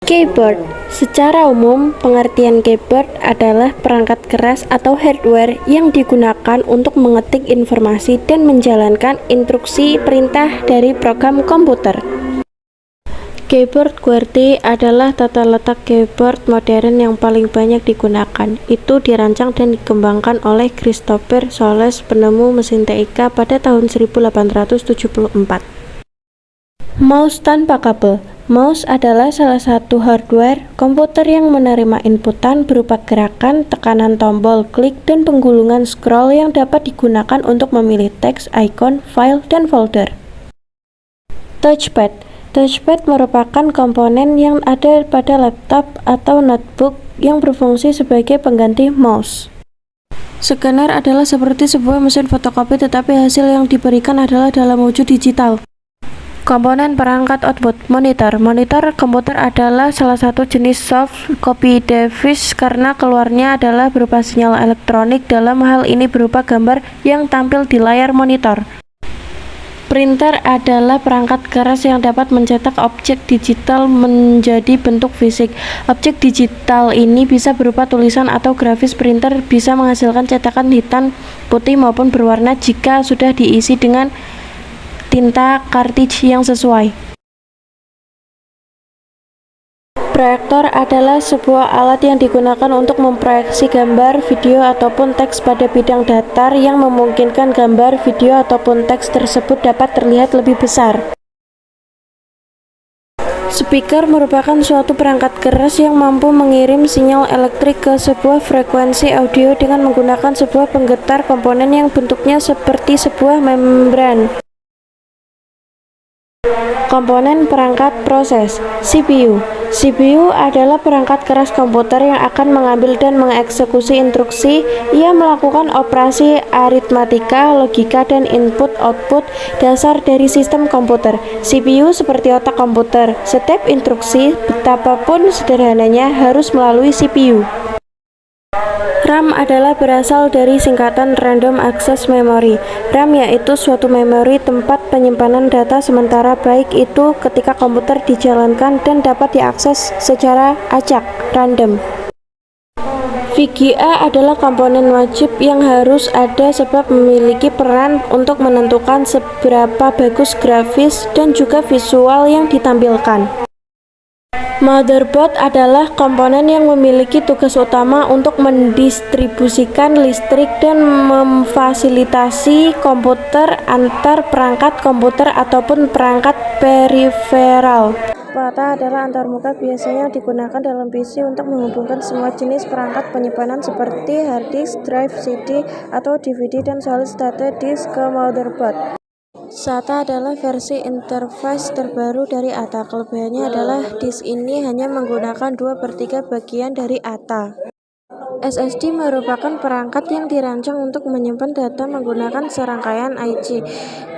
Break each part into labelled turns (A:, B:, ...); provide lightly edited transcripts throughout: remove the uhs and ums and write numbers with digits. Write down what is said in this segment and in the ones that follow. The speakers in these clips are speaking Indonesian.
A: Keyboard. Secara umum, pengertian keyboard adalah perangkat keras atau hardware yang digunakan untuk mengetik informasi dan menjalankan instruksi perintah dari program komputer. Keyboard QWERTY adalah tata letak keyboard modern yang paling banyak digunakan. Itu dirancang dan dikembangkan oleh Christopher Soles, penemu mesin TIK pada tahun 1874. Mouse tanpa kabel. Mouse adalah salah satu hardware komputer yang menerima inputan berupa gerakan, tekanan tombol, klik, dan penggulungan scroll yang dapat digunakan untuk memilih teks, icon, file, dan folder. Touchpad. Touchpad merupakan komponen yang ada pada laptop atau notebook yang berfungsi sebagai pengganti mouse. Scanner adalah seperti sebuah mesin fotokopi, tetapi hasil yang diberikan adalah dalam wujud digital. Komponen perangkat output. Monitor. Monitor komputer adalah salah satu jenis soft copy device karena keluarnya adalah berupa sinyal elektronik, dalam hal ini berupa gambar yang tampil di layar monitor. Printer adalah perangkat keras yang dapat mencetak objek digital menjadi bentuk fisik. Objek digital ini bisa berupa tulisan atau grafis. Printer bisa menghasilkan cetakan hitam, putih maupun berwarna jika sudah diisi dengan tinta cartridge yang sesuai. Proyektor adalah sebuah alat yang digunakan untuk memproyeksi gambar, video, ataupun teks pada bidang datar yang memungkinkan gambar, video, ataupun teks tersebut dapat terlihat lebih besar. Speaker merupakan suatu perangkat keras yang mampu mengirim sinyal elektrik ke sebuah frekuensi audio dengan menggunakan sebuah penggetar komponen yang bentuknya seperti sebuah membran. Komponen perangkat proses. CPU. CPU adalah perangkat keras komputer yang akan mengambil dan mengeksekusi instruksi. Ia melakukan operasi aritmatika, logika, dan input-output dasar dari sistem komputer. CPU seperti otak komputer. Setiap instruksi, betapapun sederhananya, harus melalui CPU. RAM adalah berasal dari singkatan Random Access Memory. RAM yaitu suatu memori tempat penyimpanan data sementara, baik itu ketika komputer dijalankan dan dapat diakses secara acak, random. VGA adalah komponen wajib yang harus ada sebab memiliki peran untuk menentukan seberapa bagus grafis dan juga visual yang ditampilkan. Motherboard adalah komponen yang memiliki tugas utama untuk mendistribusikan listrik dan memfasilitasi komputer antar perangkat komputer ataupun perangkat periferal. Pata adalah antarmuka, biasanya digunakan dalam PC untuk menghubungkan semua jenis perangkat penyimpanan seperti hard disk, drive, CD, atau DVD, dan solid state disk ke motherboard. SATA adalah versi interface terbaru dari ATA. Kelebihannya adalah disk ini hanya menggunakan 2/3 bagian dari ATA. SSD merupakan perangkat yang dirancang untuk menyimpan data menggunakan serangkaian IC.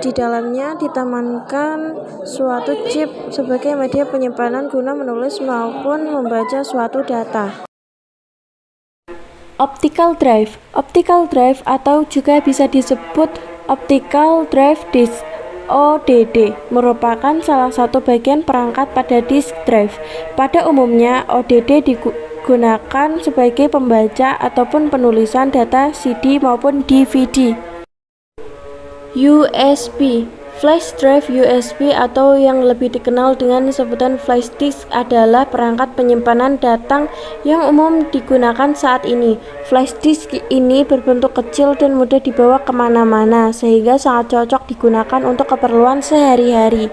A: Di dalamnya ditamankan suatu chip sebagai media penyimpanan guna menulis maupun membaca suatu data. Optical drive. Optical drive atau juga bisa disebut Optical Drive Disk (ODD) merupakan salah satu bagian perangkat pada disk drive. Pada umumnya, ODD digunakan sebagai pembaca ataupun penulisan data CD maupun DVD. USB. Flash drive USB atau yang lebih dikenal dengan sebutan flash disk adalah perangkat penyimpanan data yang umum digunakan saat ini. Flash disk ini berbentuk kecil dan mudah dibawa kemana-mana, sehingga sangat cocok digunakan untuk keperluan sehari-hari.